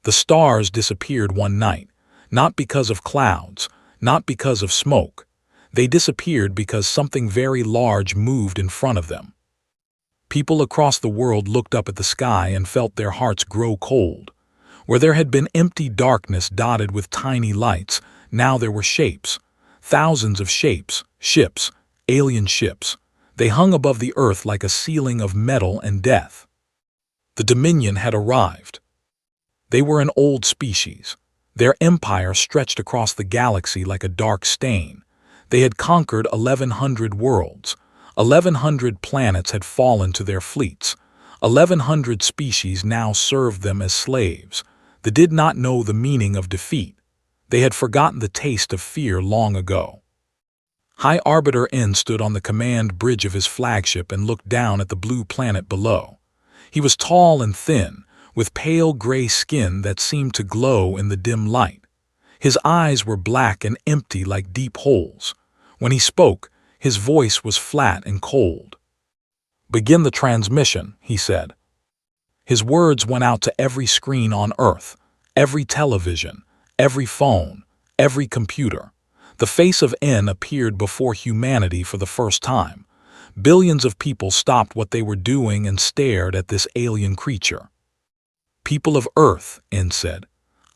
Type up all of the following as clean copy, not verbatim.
The stars disappeared one night, not because of clouds, not because of smoke. They disappeared because something very large moved in front of them. People across the world looked up at the sky and felt their hearts grow cold. Where there had been empty darkness dotted with tiny lights, now there were shapes. Thousands of shapes, ships, alien ships. They hung above the earth like a ceiling of metal and death. The Dominion had arrived. They were an old species. Their empire stretched across the galaxy like a dark stain. They had conquered 1,100 worlds. 1,100 planets had fallen to their fleets. 1,100 species now served them as slaves. They did not know the meaning of defeat. They had forgotten the taste of fear long ago. High Arbiter N stood on the command bridge of his flagship and looked down at the blue planet below. He was tall and thin, with pale gray skin that seemed to glow in the dim light. His eyes were black and empty like deep holes. When he spoke, his voice was flat and cold. "Begin the transmission," he said. His words went out to every screen on Earth, every television, every phone, every computer. The face of N appeared before humanity for the first time. Billions of people stopped what they were doing and stared at this alien creature. "People of Earth," N said,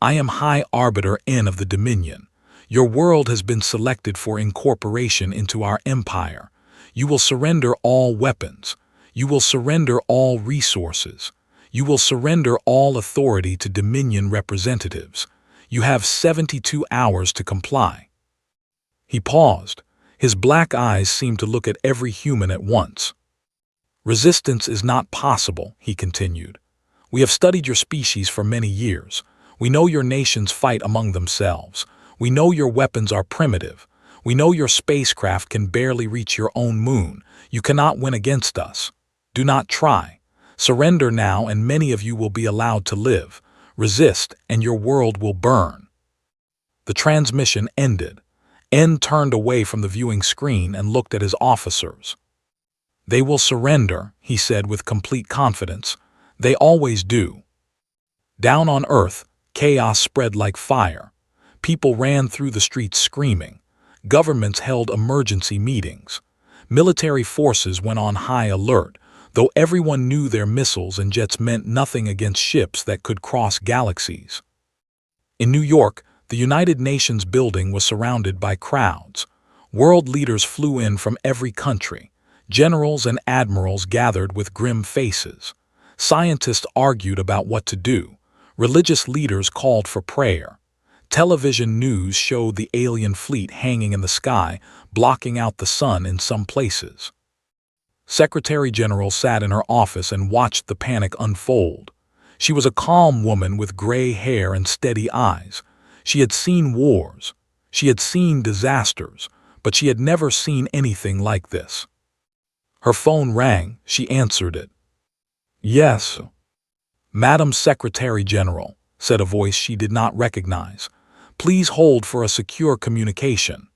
"I am High Arbiter N of the Dominion. Your world has been selected for incorporation into our empire. You will surrender all weapons. You will surrender all resources. You will surrender all authority to Dominion representatives. You have 72 hours to comply." He paused. His black eyes seemed to look at every human at once. "Resistance is not possible," he continued. "We have studied your species for many years. We know your nations fight among themselves. We know your weapons are primitive. We know your spacecraft can barely reach your own moon. You cannot win against us. Do not try. Surrender now and many of you will be allowed to live. Resist and your world will burn." The transmission ended. N turned away from the viewing screen and looked at his officers. "They will surrender," he said with complete confidence. "They always do." Down on Earth, chaos spread like fire. People ran through the streets screaming. Governments held emergency meetings. Military forces went on high alert, though everyone knew their missiles and jets meant nothing against ships that could cross galaxies. In New York, the United Nations building was surrounded by crowds. World leaders flew in from every country. Generals and admirals gathered with grim faces. Scientists argued about what to do. Religious leaders called for prayer. Television news showed the alien fleet hanging in the sky, blocking out the sun in some places. Secretary General sat in her office and watched the panic unfold. She was a calm woman with gray hair and steady eyes. She had seen wars. She had seen disasters, but she had never seen anything like this. Her phone rang. She answered it. "Yes." "Madam Secretary General," said a voice she did not recognize. "Please hold for a secure communication."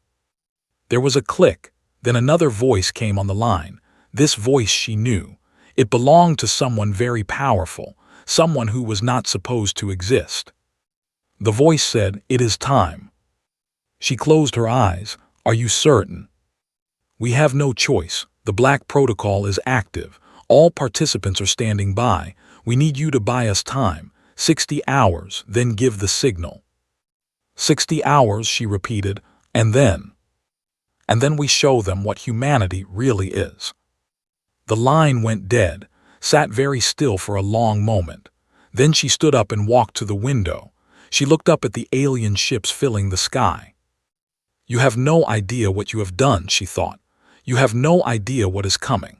There was a click. Then another voice came on the line. This voice she knew. It belonged to someone very powerful, someone who was not supposed to exist. The voice said, "It is time." She closed her eyes. "Are you certain?" "We have no choice. The Black Protocol is active. All participants are standing by. We need you to buy us time. 60 hours, then give the signal." 60 hours, she repeated, and then we show them what humanity really is. The line went dead, sat very still for a long moment. Then she stood up and walked to the window. She looked up at the alien ships filling the sky. "You have no idea what you have done," she thought. "You have no idea what is coming."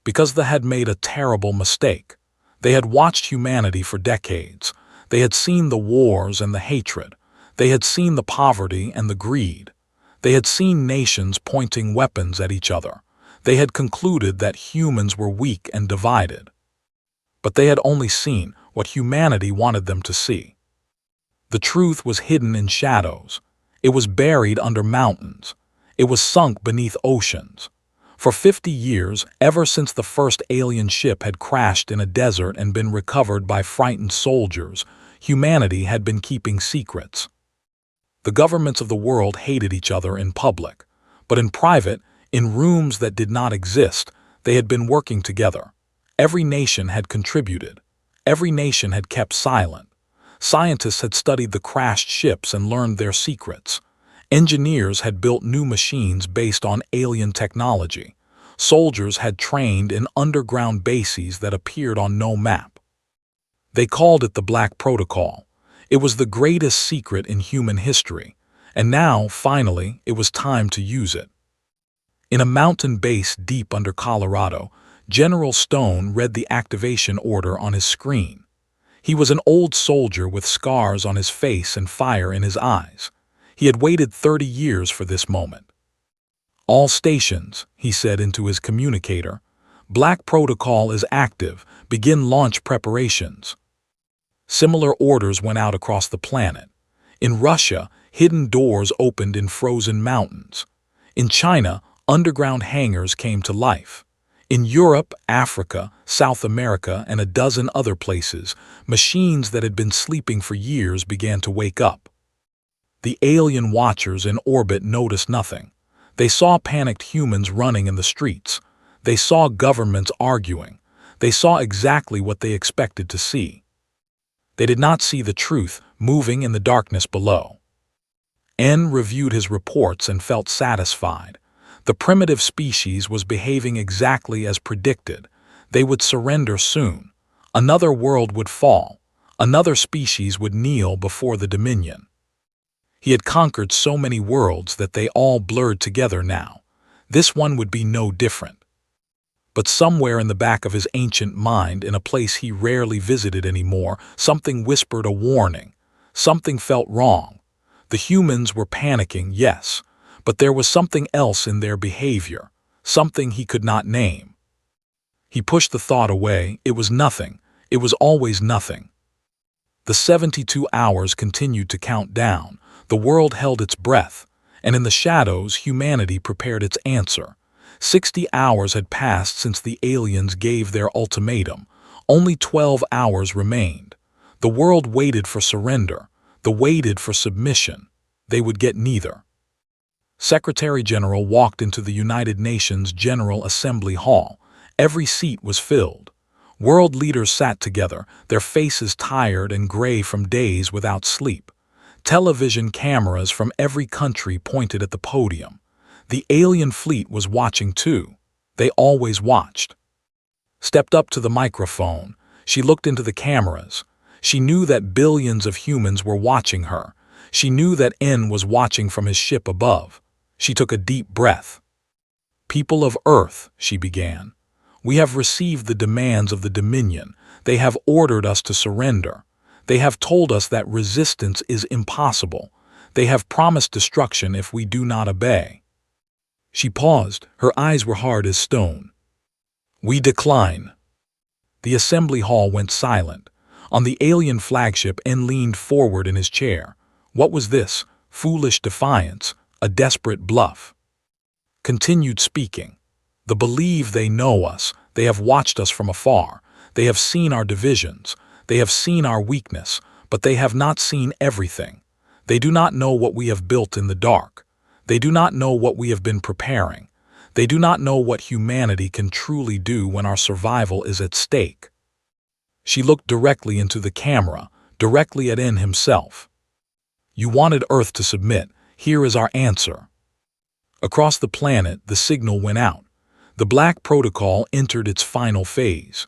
Because they had made a terrible mistake. They had watched humanity for decades. They had seen the wars and the hatred. They had seen the poverty and the greed. They had seen nations pointing weapons at each other. They had concluded that humans were weak and divided. But they had only seen what humanity wanted them to see. The truth was hidden in shadows. It was buried under mountains. It was sunk beneath oceans. For 50 years, ever since the first alien ship had crashed in a desert and been recovered by frightened soldiers, humanity had been keeping secrets. The governments of the world hated each other in public, but in private, in rooms that did not exist, they had been working together. Every nation had contributed. Every nation had kept silent. Scientists had studied the crashed ships and learned their secrets. Engineers had built new machines based on alien technology. Soldiers had trained in underground bases that appeared on no map. They called it the Black Protocol. It was the greatest secret in human history, and now, finally, it was time to use it. In a mountain base deep under Colorado, General Stone read the activation order on his screen. He was an old soldier with scars on his face and fire in his eyes. He had waited 30 years for this moment. "All stations," he said into his communicator. "Black Protocol is active. Begin launch preparations." Similar orders went out across the planet. In Russia, hidden doors opened in frozen mountains. In China, underground hangars came to life. In Europe, Africa, South America, and a dozen other places, machines that had been sleeping for years began to wake up. The alien watchers in orbit noticed nothing. They saw panicked humans running in the streets. They saw governments arguing. They saw exactly what they expected to see. They did not see the truth moving in the darkness below. N reviewed his reports and felt satisfied. The primitive species was behaving exactly as predicted. They would surrender soon. Another world would fall. Another species would kneel before the Dominion. He had conquered so many worlds that they all blurred together now. This one would be no different. But somewhere in the back of his ancient mind, in a place he rarely visited anymore, something whispered a warning. Something felt wrong. The humans were panicking, yes, but there was something else in their behavior, something he could not name. He pushed the thought away. It was nothing. It was always nothing. The 72 hours continued to count down. The world held its breath, and in the shadows, humanity prepared its answer. 60 hours had passed since the aliens gave their ultimatum. Only 12 hours remained. The world waited for surrender. They waited for submission. They would get neither. Secretary General walked into the United Nations General Assembly Hall. Every seat was filled. World leaders sat together, their faces tired and gray from days without sleep. Television cameras from every country pointed at the podium. The alien fleet was watching too. They always watched. Stepped up to the microphone. She looked into the cameras. She knew that billions of humans were watching her. She knew that N was watching from his ship above. She took a deep breath. "People of Earth," she began, "we have received the demands of the Dominion. They have ordered us to surrender. They have told us that resistance is impossible. They have promised destruction if we do not obey." She paused. Her eyes were hard as stone. "We decline." The assembly hall went silent. On the alien flagship, N leaned forward in his chair. What was this? Foolish defiance? A desperate bluff? Continued speaking. "They believe they know us. They have watched us from afar. They have seen our divisions. They have seen our weakness, but they have not seen everything. They do not know what we have built in the dark. They do not know what we have been preparing. They do not know what humanity can truly do when our survival is at stake." She looked directly into the camera, directly at N himself. "You wanted Earth to submit. Here is our answer." Across the planet, the signal went out. The Black Protocol entered its final phase.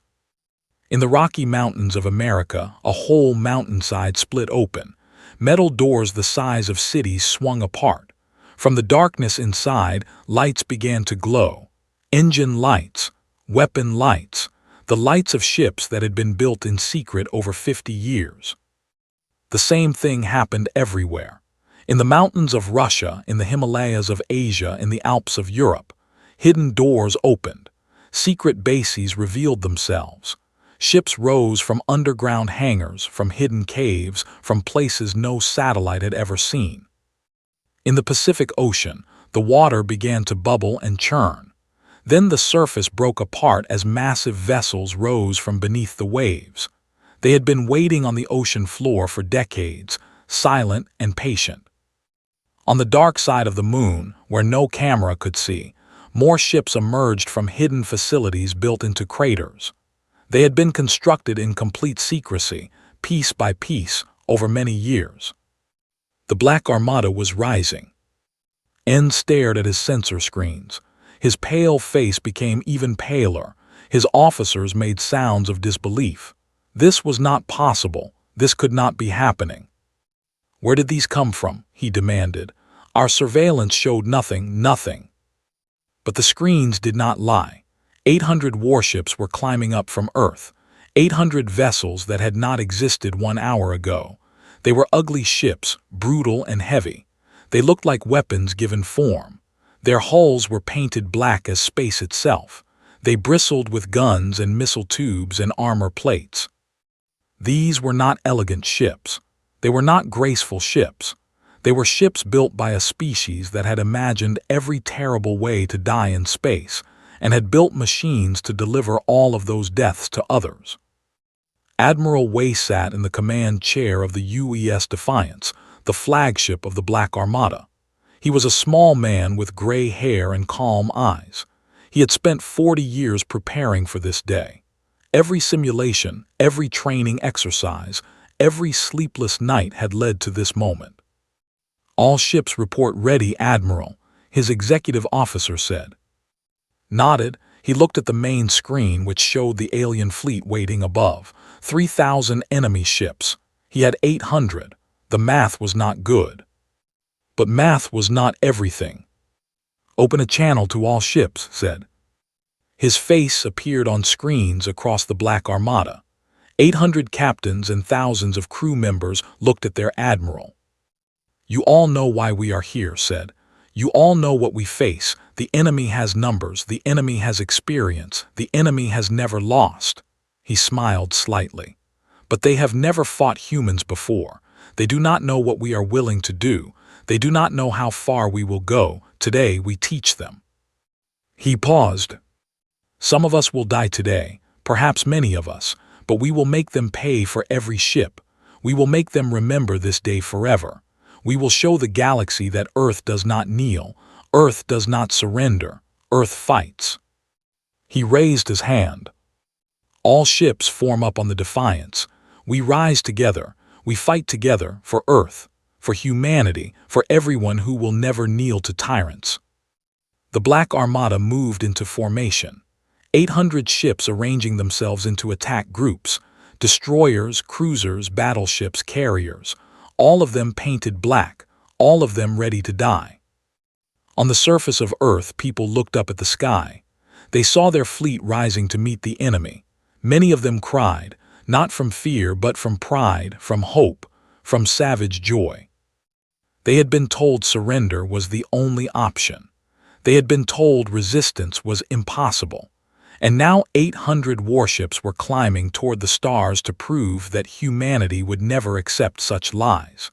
In the Rocky Mountains of America, a whole mountainside split open. Metal doors the size of cities swung apart. From the darkness inside, lights began to glow. Engine lights, weapon lights, the lights of ships that had been built in secret over 50 years. The same thing happened everywhere. In the mountains of Russia, in the Himalayas of Asia, in the Alps of Europe, hidden doors opened. Secret bases revealed themselves. Ships rose from underground hangars, from hidden caves, from places no satellite had ever seen. In the Pacific Ocean, the water began to bubble and churn. Then the surface broke apart as massive vessels rose from beneath the waves. They had been waiting on the ocean floor for decades, silent and patient. On the dark side of the moon, where no camera could see, more ships emerged from hidden facilities built into craters. They had been constructed in complete secrecy, piece by piece, over many years. The Black Armada was rising. N stared at his sensor screens. His pale face became even paler. His officers made sounds of disbelief. This was not possible. This could not be happening. "Where did these come from?" he demanded. "Our surveillance showed nothing." But the screens did not lie. 800 warships were climbing up from Earth. 800 vessels that had not existed 1 hour ago. They were ugly ships, brutal and heavy. They looked like weapons given form. Their hulls were painted black as space itself. They bristled with guns and missile tubes and armor plates. These were not elegant ships. They were not graceful ships. They were ships built by a species that had imagined every terrible way to die in space and had built machines to deliver all of those deaths to others. Admiral Way sat in the command chair of the UES Defiance, the flagship of the Black Armada. He was a small man with gray hair and calm eyes. He had spent 40 years preparing for this day. Every simulation, every training exercise, every sleepless night had led to this moment. "All ships report ready, Admiral," his executive officer said. Nodded, he looked at the main screen which showed the alien fleet waiting above. 3,000 enemy ships. He had 800. The math was not good. But math was not everything. "Open a channel to all ships," said. His face appeared on screens across the Black Armada. 800 captains and thousands of crew members looked at their admiral. "You all know why we are here," said. "You all know what we face. The enemy has numbers. The enemy has experience. The enemy has never lost." He smiled slightly. "But they have never fought humans before. They do not know what we are willing to do. They do not know how far we will go. Today we teach them." He paused. "Some of us will die today, perhaps many of us, but we will make them pay for every ship. We will make them remember this day forever. We will show the galaxy that Earth does not kneel, Earth does not surrender, Earth fights." He raised his hand. "All ships form up on the Defiance. We rise together, we fight together for Earth, for humanity, for everyone who will never kneel to tyrants." The Black Armada moved into formation. 800 ships arranging themselves into attack groups, destroyers, cruisers, battleships, carriers, all of them painted black, all of them ready to die. On the surface of Earth, people looked up at the sky. They saw their fleet rising to meet the enemy. Many of them cried, not from fear but from pride, from hope, from savage joy. They had been told surrender was the only option. They had been told resistance was impossible. And now 800 warships were climbing toward the stars to prove that humanity would never accept such lies.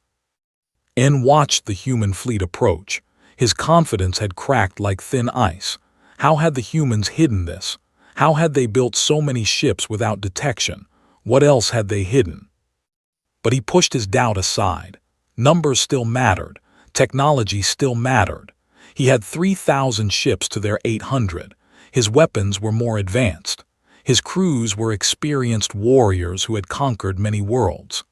N watched the human fleet approach. His confidence had cracked like thin ice. How had the humans hidden this? How had they built so many ships without detection? What else had they hidden? But he pushed his doubt aside. Numbers still mattered. Technology still mattered. He had 3,000 ships to their 800. His weapons were more advanced. His crews were experienced warriors who had conquered many worlds.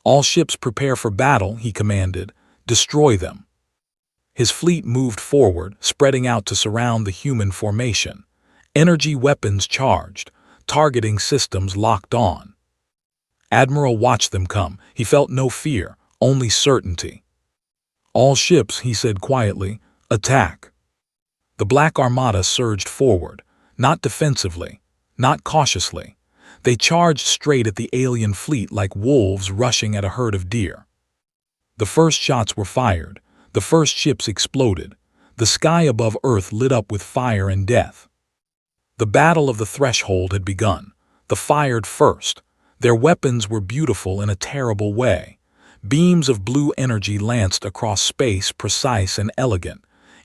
"All ships prepare for battle," he commanded. "Destroy them." His fleet moved forward, spreading out to surround the human formation. Energy weapons charged, targeting systems locked on. Admiral watched them come. He felt no fear, only certainty. "All ships," he said quietly, "attack." The Black Armada surged forward, not defensively, not cautiously. They charged straight at the alien fleet like wolves rushing at a herd of deer. The first shots were fired. The first ships exploded. The sky above Earth lit up with fire and death. The battle of the threshold had begun. The fired first. Their weapons were beautiful in a terrible way. Beams of blue energy lanced across space, precise and elegant.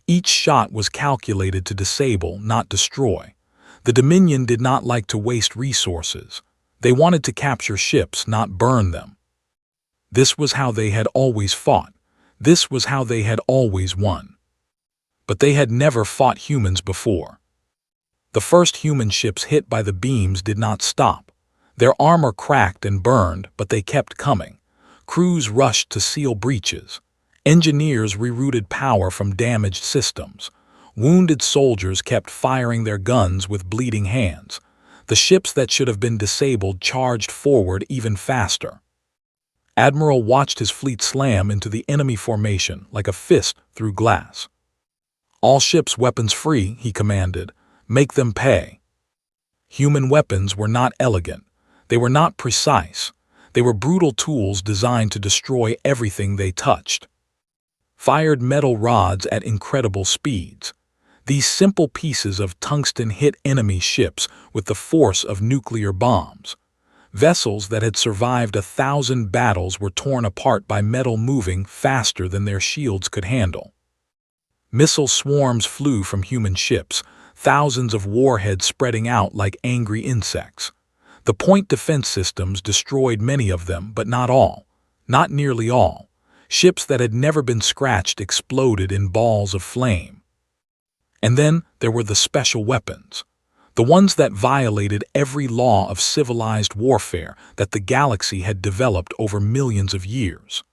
Each shot was calculated to disable, not destroy. The Dominion did not like to waste resources. They wanted to capture ships, not burn them. This was how they had always fought. This was how they had always won. But they had never fought humans before. The first human ships hit by the beams did not stop. Their armor cracked and burned, but they kept coming. Crews rushed to seal breaches. Engineers rerouted power from damaged systems. Wounded soldiers kept firing their guns with bleeding hands. The ships that should have been disabled charged forward even faster. Admiral watched his fleet slam into the enemy formation like a fist through glass. "All ships weapons free," he commanded. "Make them pay." Human weapons were not elegant. They were not precise. They were brutal tools designed to destroy everything they touched. Fired metal rods at incredible speeds. These simple pieces of tungsten hit enemy ships with the force of nuclear bombs. Vessels that had survived 1,000 battles were torn apart by metal moving faster than their shields could handle. Missile swarms flew from human ships, thousands of warheads spreading out like angry insects. The point defense systems destroyed many of them, but not all. Not nearly all. Ships that had never been scratched exploded in balls of flame. And then there were the special weapons. The ones that violated every law of civilized warfare that the galaxy had developed over millions of years.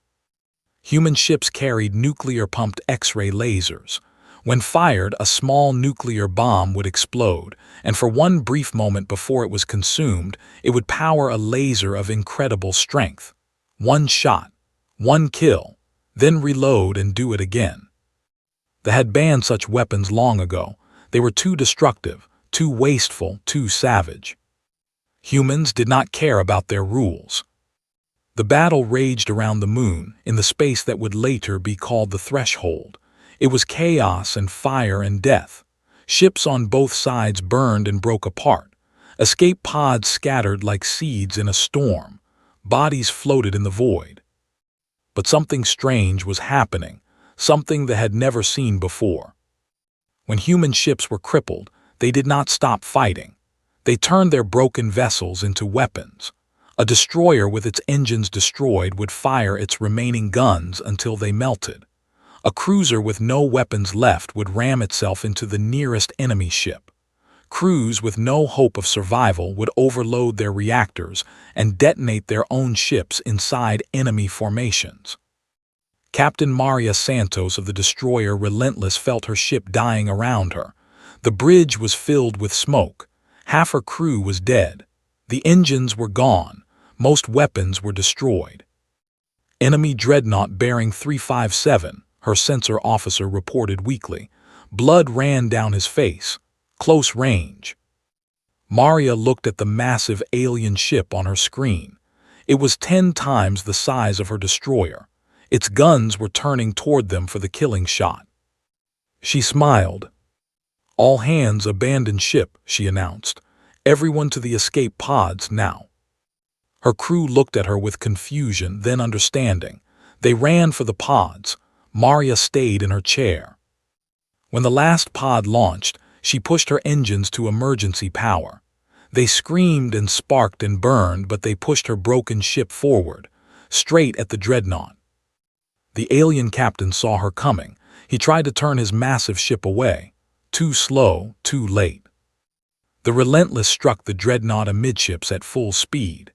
Human ships carried nuclear-pumped X-ray lasers. When fired, a small nuclear bomb would explode, and for one brief moment before it was consumed, it would power a laser of incredible strength. One shot, one kill, then reload and do it again. They had banned such weapons long ago. They were too destructive, too wasteful, too savage. Humans did not care about their rules. The battle raged around the moon, in the space that would later be called the Threshold. It was chaos and fire and death. Ships on both sides burned and broke apart. Escape pods scattered like seeds in a storm. Bodies floated in the void. But something strange was happening, something they had never seen before. When human ships were crippled, they did not stop fighting. They turned their broken vessels into weapons. A destroyer with its engines destroyed would fire its remaining guns until they melted. A cruiser with no weapons left would ram itself into the nearest enemy ship. Crews with no hope of survival would overload their reactors and detonate their own ships inside enemy formations. Captain Maria Santos of the destroyer Relentless felt her ship dying around her. The bridge was filled with smoke. Half her crew was dead. The engines were gone. Most weapons were destroyed. Enemy dreadnought bearing 357, her sensor officer reported weakly. Blood ran down his face. Close range. Maria looked at the massive alien ship on her screen. It was 10 times the size of her destroyer. Its guns were turning toward them for the killing shot. She smiled. "All hands abandon ship," she announced. "Everyone to the escape pods now." Her crew looked at her with confusion, then understanding. They ran for the pods. Maria stayed in her chair. When the last pod launched, she pushed her engines to emergency power. They screamed and sparked and burned, but they pushed her broken ship forward, straight at the dreadnought. The alien captain saw her coming. He tried to turn his massive ship away. Too slow, too late. The Relentless struck the dreadnought amidships at full speed.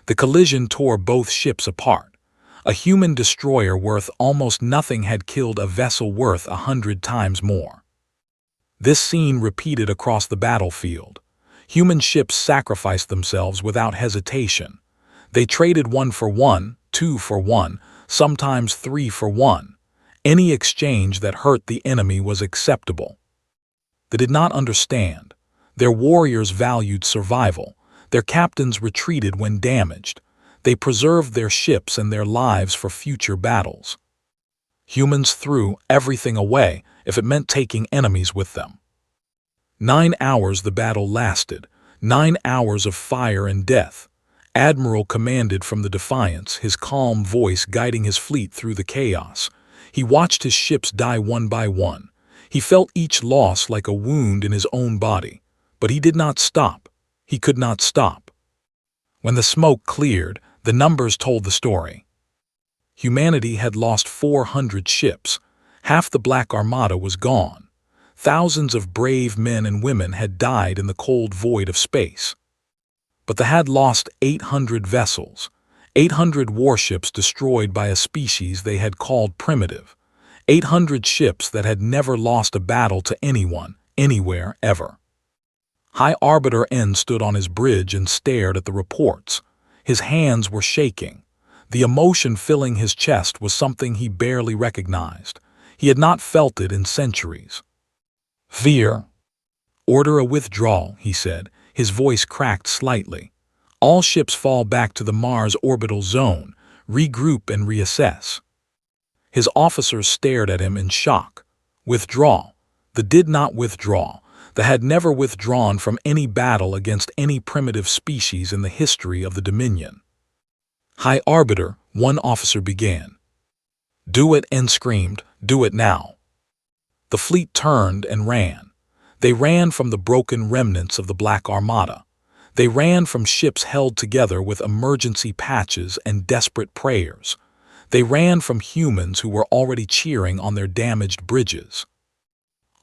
The collision tore both ships apart. A human destroyer worth almost nothing had killed a vessel worth 100 times more. This scene repeated across the battlefield. Human ships sacrificed themselves without hesitation. They traded 1 for 1, 2 for 1, sometimes 3 for 1. Any exchange that hurt the enemy was acceptable. They did not understand. Their warriors valued survival. Their captains retreated when damaged. They preserved their ships and their lives for future battles. Humans threw everything away if it meant taking enemies with them. 9 hours the battle lasted, 9 hours of fire and death. Admiral commanded from the Defiance, his calm voice guiding his fleet through the chaos. He watched his ships die one by one. He felt each loss like a wound in his own body. But he did not stop. He could not stop. When the smoke cleared, the numbers told the story. Humanity had lost 400 ships. Half the Black Armada was gone. Thousands of brave men and women had died in the cold void of space. But they had lost 800 vessels, 800 warships destroyed by a species they had called primitive, 800 ships that had never lost a battle to anyone, anywhere, ever. High Arbiter N stood on his bridge and stared at the reports. His hands were shaking. The emotion filling his chest was something he barely recognized. He had not felt it in centuries. "Fear. Order a withdrawal," he said. His voice cracked slightly. "All ships fall back to the Mars orbital zone, regroup and reassess." His officers stared at him in shock. Withdraw. They did not withdraw. They had never withdrawn from any battle against any primitive species in the history of the Dominion. "High Arbiter," one officer began. "Do it," N screamed. "Do it now." The fleet turned and ran. They ran from the broken remnants of the Black Armada. They ran from ships held together with emergency patches and desperate prayers. They ran from humans who were already cheering on their damaged bridges.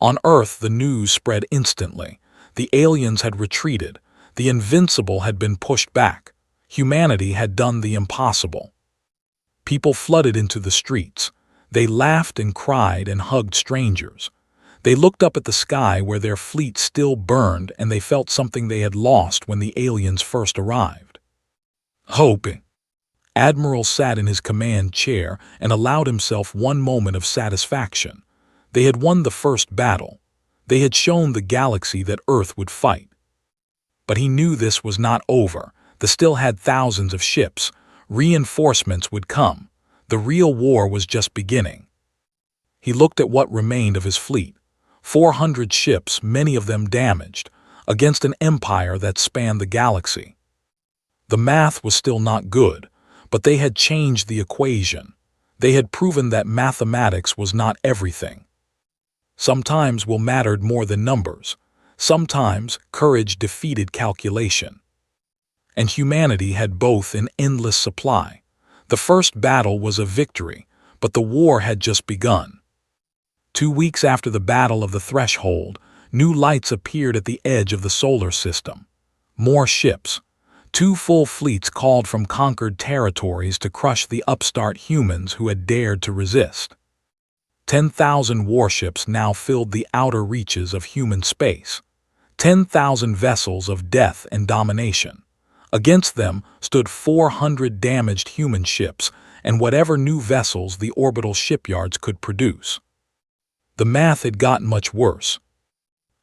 On Earth, the news spread instantly. The aliens had retreated. The invincible had been pushed back. Humanity had done the impossible. People flooded into the streets. They laughed and cried and hugged strangers. They looked up at the sky where their fleet still burned, and they felt something they had lost when the aliens first arrived. Hope. Admiral sat in his command chair and allowed himself one moment of satisfaction. They had won the first battle. They had shown the galaxy that Earth would fight. But he knew this was not over. They still had thousands of ships. Reinforcements would come. The real war was just beginning. He looked at what remained of his fleet. 400 ships, many of them damaged, against an empire that spanned the galaxy. The math was still not good, but they had changed the equation. They had proven that mathematics was not everything. Sometimes will mattered more than numbers. Sometimes courage defeated calculation. And humanity had both in endless supply. The first battle was a victory, but the war had just begun. 2 weeks after the Battle of the Threshold, new lights appeared at the edge of the solar system. More ships. 2 full fleets called from conquered territories to crush the upstart humans who had dared to resist. 10,000 warships now filled the outer reaches of human space. 10,000 vessels of death and domination. Against them stood 400 damaged human ships and whatever new vessels the orbital shipyards could produce. The math had gotten much worse.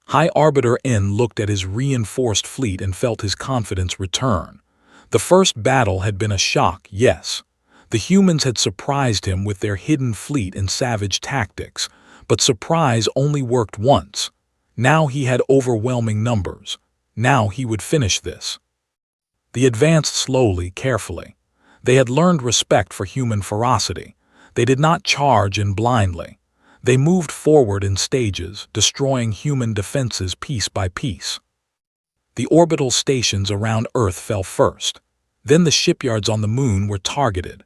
High Arbiter N looked at his reinforced fleet and felt his confidence return. The first battle had been a shock, yes. The humans had surprised him with their hidden fleet and savage tactics, but surprise only worked once. Now he had overwhelming numbers. Now he would finish this. They advanced slowly, carefully. They had learned respect for human ferocity. They did not charge in blindly. They moved forward in stages, destroying human defenses piece by piece. The orbital stations around Earth fell first. Then the shipyards on the Moon were targeted.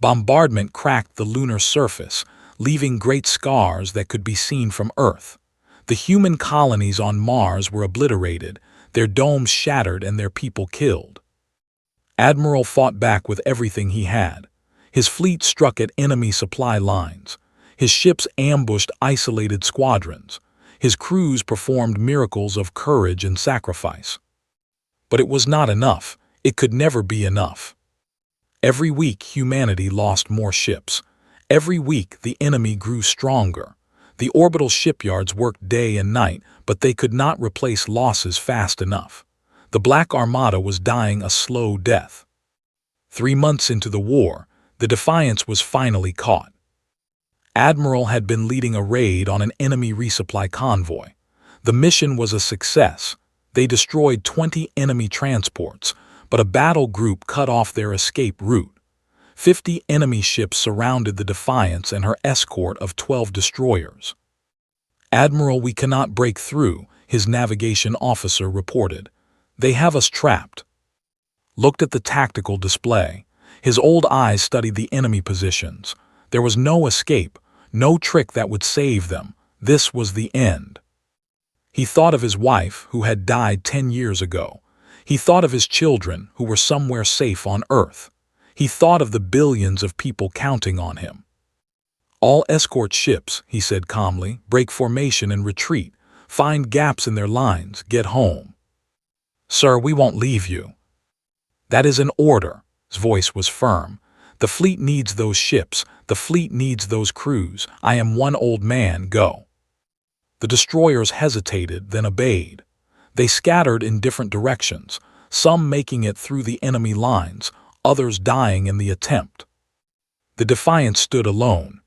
Bombardment cracked the lunar surface, leaving great scars that could be seen from Earth. The human colonies on Mars were obliterated, their domes shattered and their people killed. Admiral fought back with everything he had. His fleet struck at enemy supply lines. His ships ambushed isolated squadrons. His crews performed miracles of courage and sacrifice. But it was not enough. It could never be enough. Every week, humanity lost more ships. Every week, the enemy grew stronger. The orbital shipyards worked day and night, but they could not replace losses fast enough. The Black Armada was dying a slow death. 3 months into the war, the Defiance was finally caught. Admiral had been leading a raid on an enemy resupply convoy. The mission was a success. They destroyed 20 enemy transports, but a battle group cut off their escape route. 50 enemy ships surrounded the Defiance and her escort of 12 destroyers. "Admiral, we cannot break through," his navigation officer reported. "They have us trapped." looked at the tactical display. His old eyes studied the enemy positions. There was no escape, no trick that would save them. This was the end. He thought of his wife, who had died 10 years ago. He thought of his children, who were somewhere safe on Earth. He thought of the billions of people counting on him. "All escort ships," he said calmly, "break formation and retreat. Find gaps in their lines, get home." "Sir, we won't leave you." "That is an order." His voice was firm. "The fleet needs those ships. The fleet needs those crews. I am one old man. Go." The destroyers hesitated, then obeyed. They scattered in different directions, some making it through the enemy lines, others dying in the attempt. The Defiant stood alone.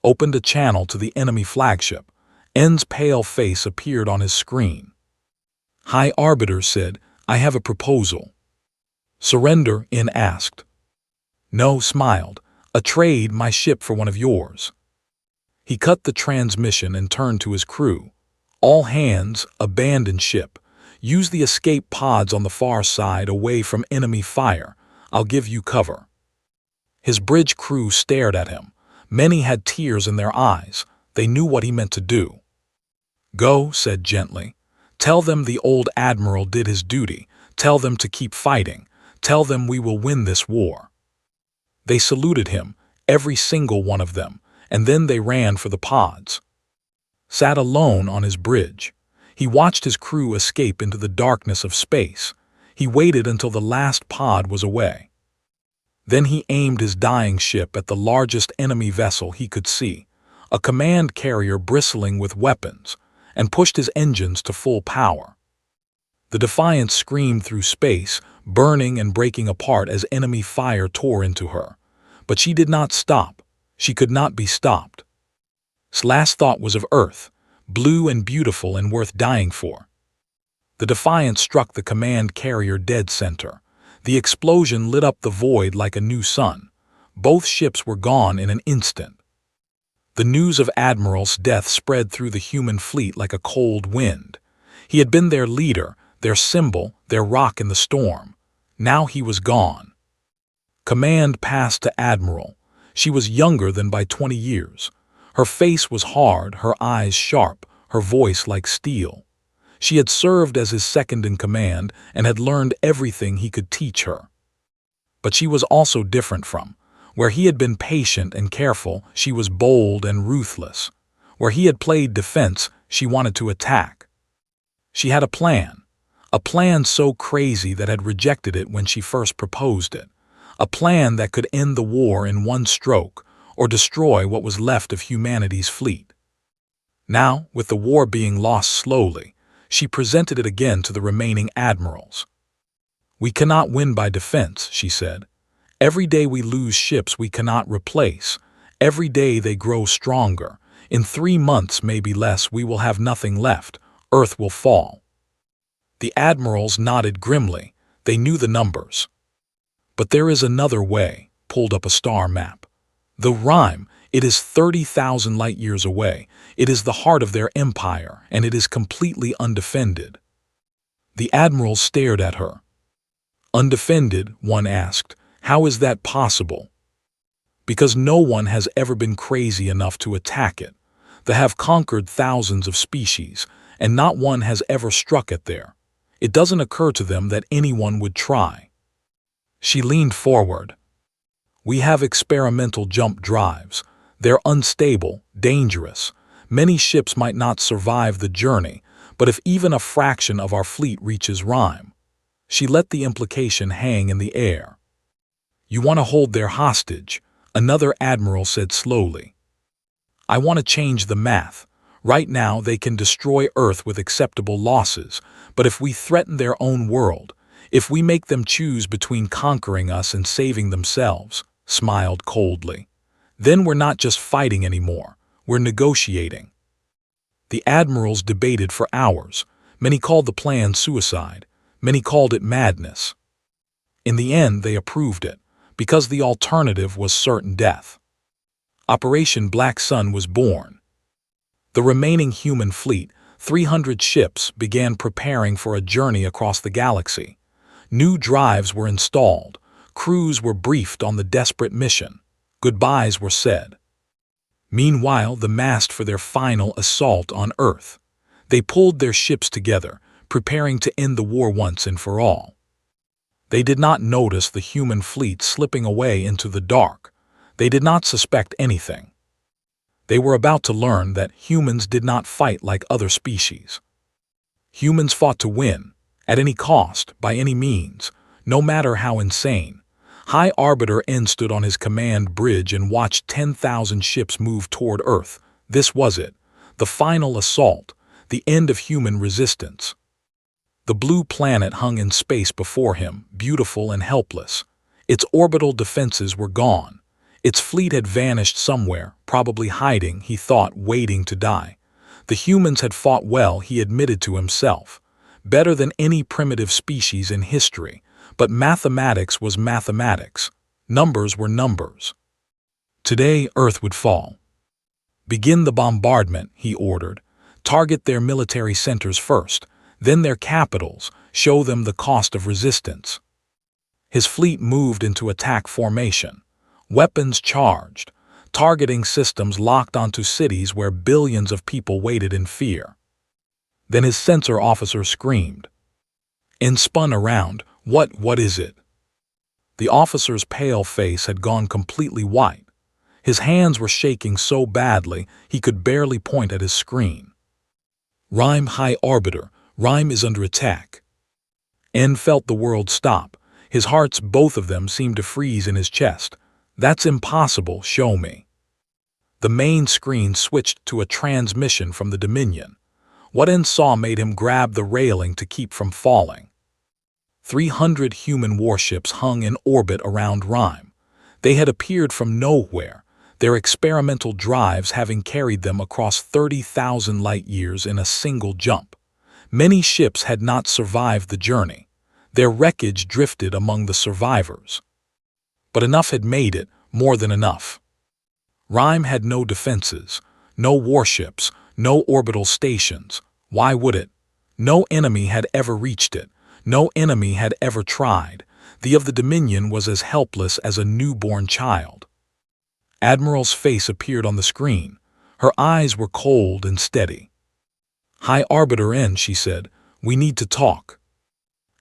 Opened a channel to the enemy flagship. N's pale face appeared on his screen. "High Arbiter said, I have a proposal." "Surrender?" N asked. "No," smiled. "A trade my ship for one of yours." He cut the transmission and turned to his crew. "All hands, abandon ship. Use the escape pods on the far side away from enemy fire. I'll give you cover." His bridge crew stared at him. Many had tears in their eyes. They knew what he meant to do. "Go," said gently. "Tell them the old admiral did his duty. Tell them to keep fighting. Tell them we will win this war." They saluted him, every single one of them, and then they ran for the pods. Sat alone on his bridge. He watched his crew escape into the darkness of space. He waited until the last pod was away. Then he aimed his dying ship at the largest enemy vessel he could see, a command carrier bristling with weapons, and pushed his engines to full power. The Defiant screamed through space, burning and breaking apart as enemy fire tore into her. But she did not stop. She could not be stopped. His last thought was of Earth, blue and beautiful and worth dying for. The Defiant struck the command carrier dead center. The explosion lit up the void like a new sun. Both ships were gone in an instant. The news of Admiral's death spread through the human fleet like a cold wind. He had been their leader, their symbol, their rock in the storm. Now he was gone. Command passed to Admiral. She was younger than by 20 years. Her face was hard, her eyes sharp, her voice like steel. She had served as his second in command and had learned everything he could teach her. But she was also different from. Where he had been patient and careful, she was bold and ruthless. Where he had played defense, she wanted to attack. She had a plan so crazy that had rejected it when she first proposed it. A plan that could end the war in one stroke or destroy what was left of humanity's fleet. Now, with the war being lost slowly, she presented it again to the remaining admirals. "We cannot win by defense," she said. "Every day we lose ships we cannot replace. Every day they grow stronger. In 3 months, maybe less, we will have nothing left. Earth will fall." The admirals nodded grimly. They knew the numbers. "But there is another way," pulled up a star map. "The Rime, it is 30,000 light-years away. It is the heart of their empire, and it is completely undefended." The admirals stared at her. "Undefended?" one asked. "How is that possible?" "Because no one has ever been crazy enough to attack it. They have conquered thousands of species, and not one has ever struck it there. It doesn't occur to them that anyone would try." She leaned forward. "We have experimental jump drives. They're unstable, dangerous. Many ships might not survive the journey, but if even a fraction of our fleet reaches Rime." She let the implication hang in the air. "You want to hold their hostage," another admiral said slowly. "I want to change the math. Right now they can destroy Earth with acceptable losses, but if we threaten their own world, if we make them choose between conquering us and saving themselves," smiled coldly, "then we're not just fighting anymore. We're negotiating." The admirals debated for hours. Many called the plan suicide. Many called it madness. In the end, they approved it, because the alternative was certain death. Operation Black Sun was born. The remaining human fleet, 300 ships, began preparing for a journey across the galaxy. New drives were installed. Crews were briefed on the desperate mission. Goodbyes were said. Meanwhile, the massed for their final assault on Earth. They pulled their ships together, preparing to end the war once and for all. They did not notice the human fleet slipping away into the dark. They did not suspect anything. They were about to learn that humans did not fight like other species. Humans fought to win, at any cost, by any means, no matter how insane. High Arbiter N stood on his command bridge and watched 10,000 ships move toward Earth. This was it, the final assault, the end of human resistance. The blue planet hung in space before him, beautiful and helpless. Its orbital defenses were gone. Its fleet had vanished somewhere, probably hiding, he thought, waiting to die. The humans had fought well, he admitted to himself. Better than any primitive species in history. But mathematics was mathematics. Numbers were numbers. Today, Earth would fall. Begin the bombardment, he ordered. Target their military centers first, then their capitals, show them the cost of resistance. His fleet moved into attack formation. Weapons charged. Targeting systems locked onto cities where billions of people waited in fear. Then his sensor officer screamed. And spun around. What is it? The officer's pale face had gone completely white. His hands were shaking so badly he could barely point at his screen. Rime High Arbiter, Rime is under attack. N felt the world stop. His hearts, both of them, seemed to freeze in his chest. That's impossible, show me. The main screen switched to a transmission from the Dominion. What N saw made him grab the railing to keep from falling. 300 human warships hung in orbit around Rime. They had appeared from nowhere, their experimental drives having carried them across 30,000 light-years in a single jump. Many ships had not survived the journey. Their wreckage drifted among the survivors. But enough had made it, more than enough. Rime had no defenses, no warships, no orbital stations. Why would it? No enemy had ever reached it. No enemy had ever tried. The of the Dominion was as helpless as a newborn child. Admiral's face appeared on the screen. Her eyes were cold and steady. High Arbiter N, she said, we need to talk.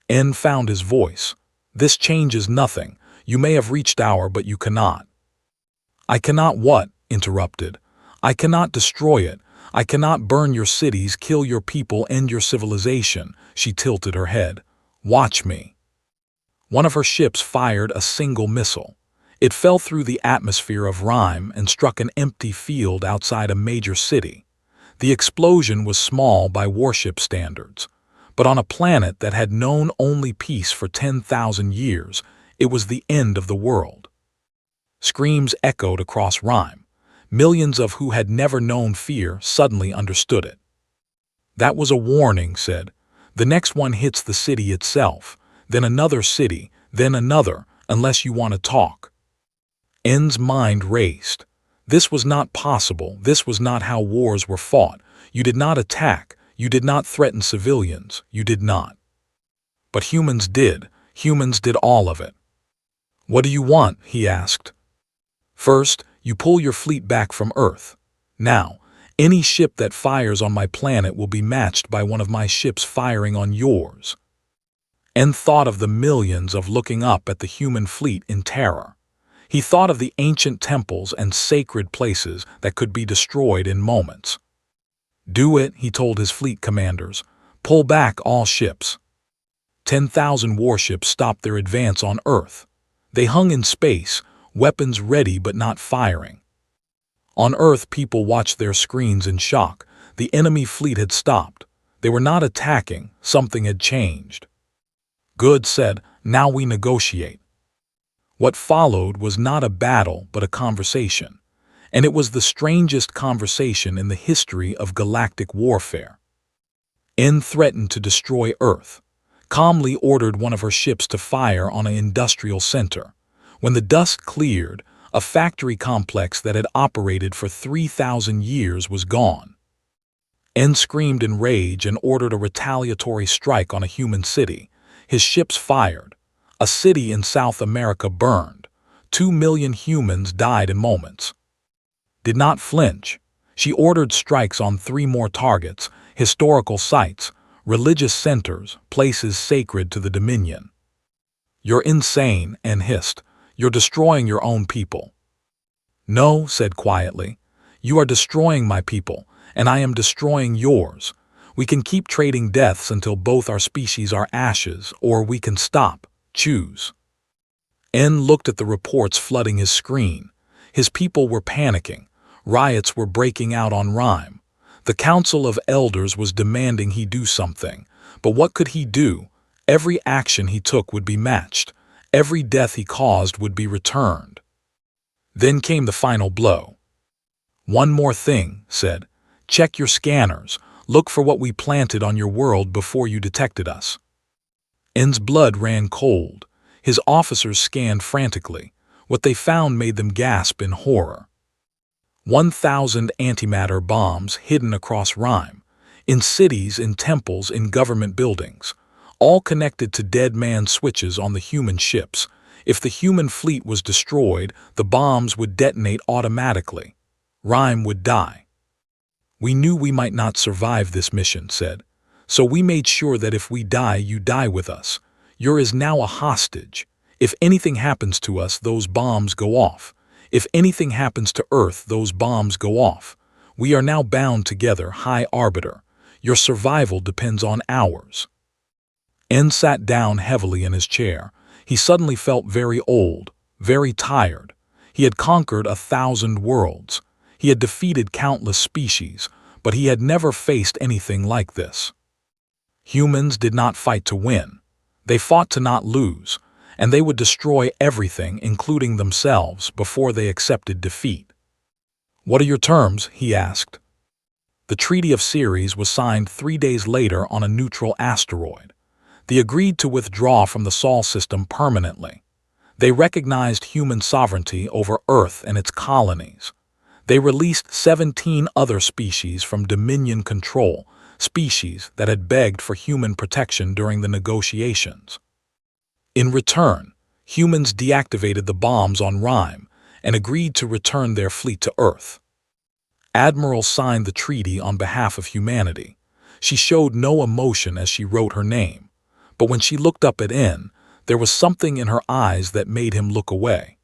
N found his voice. This changes nothing. You may have reached our, but you cannot. I cannot what? Interrupted. I cannot destroy it. I cannot burn your cities, kill your people, end your civilization. She tilted her head. Watch me. One of her ships fired a single missile. It fell through the atmosphere of Rime and struck an empty field outside a major city. The explosion was small by warship standards, but on a planet that had known only peace for 10,000 years, it was the end of the world. Screams echoed across Rime. Millions of who had never known fear suddenly understood it. That was a warning, said. The next one hits the city itself, then another city, then another, unless you want to talk. N's mind raced. This was not possible. This was not how wars were fought. You did not attack. You did not threaten civilians. You did not. But humans did. Humans did all of it. What do you want? He asked. First, you pull your fleet back from Earth. Now, any ship that fires on my planet will be matched by one of my ships firing on yours. N thought of the millions of looking up at the human fleet in terror. He thought of the ancient temples and sacred places that could be destroyed in moments. Do it, he told his fleet commanders. Pull back all ships. 10,000 warships stopped their advance on Earth. They hung in space, weapons ready but not firing. On Earth, people watched their screens in shock. The enemy fleet had stopped. They were not attacking. Something had changed. Good, said, now we negotiate. What followed was not a battle but a conversation, and it was the strangest conversation in the history of galactic warfare. N threatened to destroy Earth, calmly ordered one of her ships to fire on an industrial center. When the dust cleared, a factory complex that had operated for 3,000 years was gone. N screamed in rage and ordered a retaliatory strike on a human city. His ships fired. A city in South America burned. 2 million humans died in moments. Did not flinch. She ordered strikes on 3 more targets, historical sites, religious centers, places sacred to the Dominion. "You're insane," N hissed. "You're destroying your own people." "No," said quietly. "You are destroying my people, and I am destroying yours. We can keep trading deaths until both our species are ashes, or we can stop. Choose." N looked at the reports flooding his screen. His people were panicking. Riots were breaking out on Rime. The Council of Elders was demanding he do something. But what could he do? Every action he took would be matched. Every death he caused would be returned. Then came the final blow. "One more thing," said. "Check your scanners. Look for what we planted on your world before you detected us." N's blood ran cold. His officers scanned frantically. What they found made them gasp in horror. 1,000 antimatter bombs hidden across Rime, in cities, in temples, in government buildings, all connected to dead man switches on the human ships. If the human fleet was destroyed, the bombs would detonate automatically. Rime would die. "We knew we might not survive this mission," said. "So we made sure that if we die, you die with us. You're is now a hostage. If anything happens to us, those bombs go off. If anything happens to Earth, those bombs go off. We are now bound together, High Arbiter. Your survival depends on ours." N sat down heavily in his chair. He suddenly felt very old, very tired. He had conquered 1,000 worlds. He had defeated countless species, but he had never faced anything like this. Humans did not fight to win. They fought to not lose, and they would destroy everything, including themselves, before they accepted defeat. "What are your terms?" he asked. The Treaty of Ceres was signed 3 days later on a neutral asteroid. They agreed to withdraw from the Sol system permanently. They recognized human sovereignty over Earth and its colonies. They released 17 other species from Dominion control, species that had begged for human protection during the negotiations. In return, humans deactivated the bombs on Rime and agreed to return their fleet to Earth. Admiral signed the treaty on behalf of humanity. She showed no emotion as she wrote her name, but when she looked up at N, there was something in her eyes that made him look away.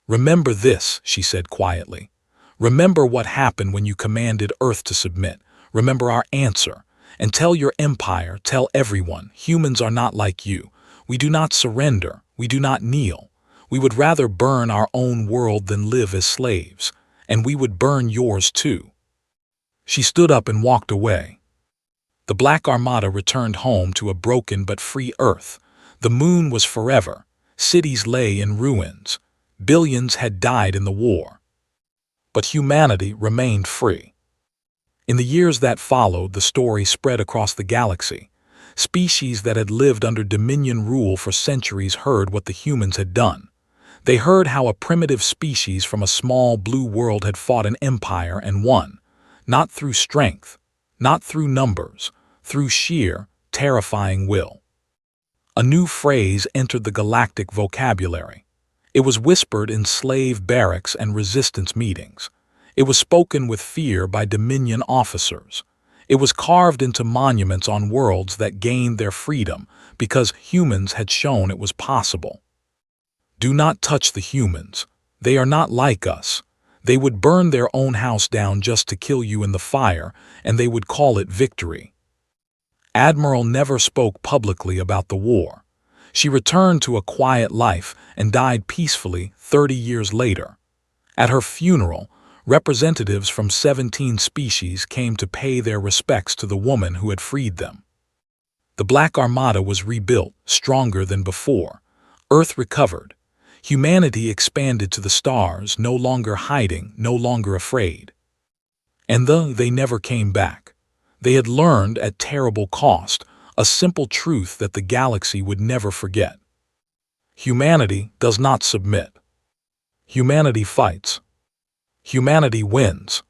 "Remember this," she said quietly. "Remember what happened when you commanded Earth to submit. Remember our answer. And tell your empire, tell everyone, humans are not like you. We do not surrender. We do not kneel. We would rather burn our own world than live as slaves. And we would burn yours too." She stood up and walked away. The Black Armada returned home to a broken but free Earth. The moon was forever. Cities lay in ruins. Billions had died in the war. But humanity remained free. In the years that followed, the story spread across the galaxy. Species that had lived under Dominion rule for centuries heard what the humans had done. They heard how a primitive species from a small blue world had fought an empire and won, not through strength, not through numbers, through sheer, terrifying will. A new phrase entered the galactic vocabulary. It was whispered in slave barracks and resistance meetings. It was spoken with fear by Dominion officers. It was carved into monuments on worlds that gained their freedom because humans had shown it was possible. "Do not touch the humans. They are not like us. They would burn their own house down just to kill you in the fire, and they would call it victory." Admiral never spoke publicly about the war. She returned to a quiet life and died peacefully 30 years later. At her funeral, representatives from 17 species came to pay their respects to the woman who had freed them. The Black Armada was rebuilt, stronger than before. Earth recovered. Humanity expanded to the stars, no longer hiding, no longer afraid. And though they never came back, they had learned at terrible cost a simple truth that the galaxy would never forget. Humanity does not submit. Humanity fights. Humanity wins.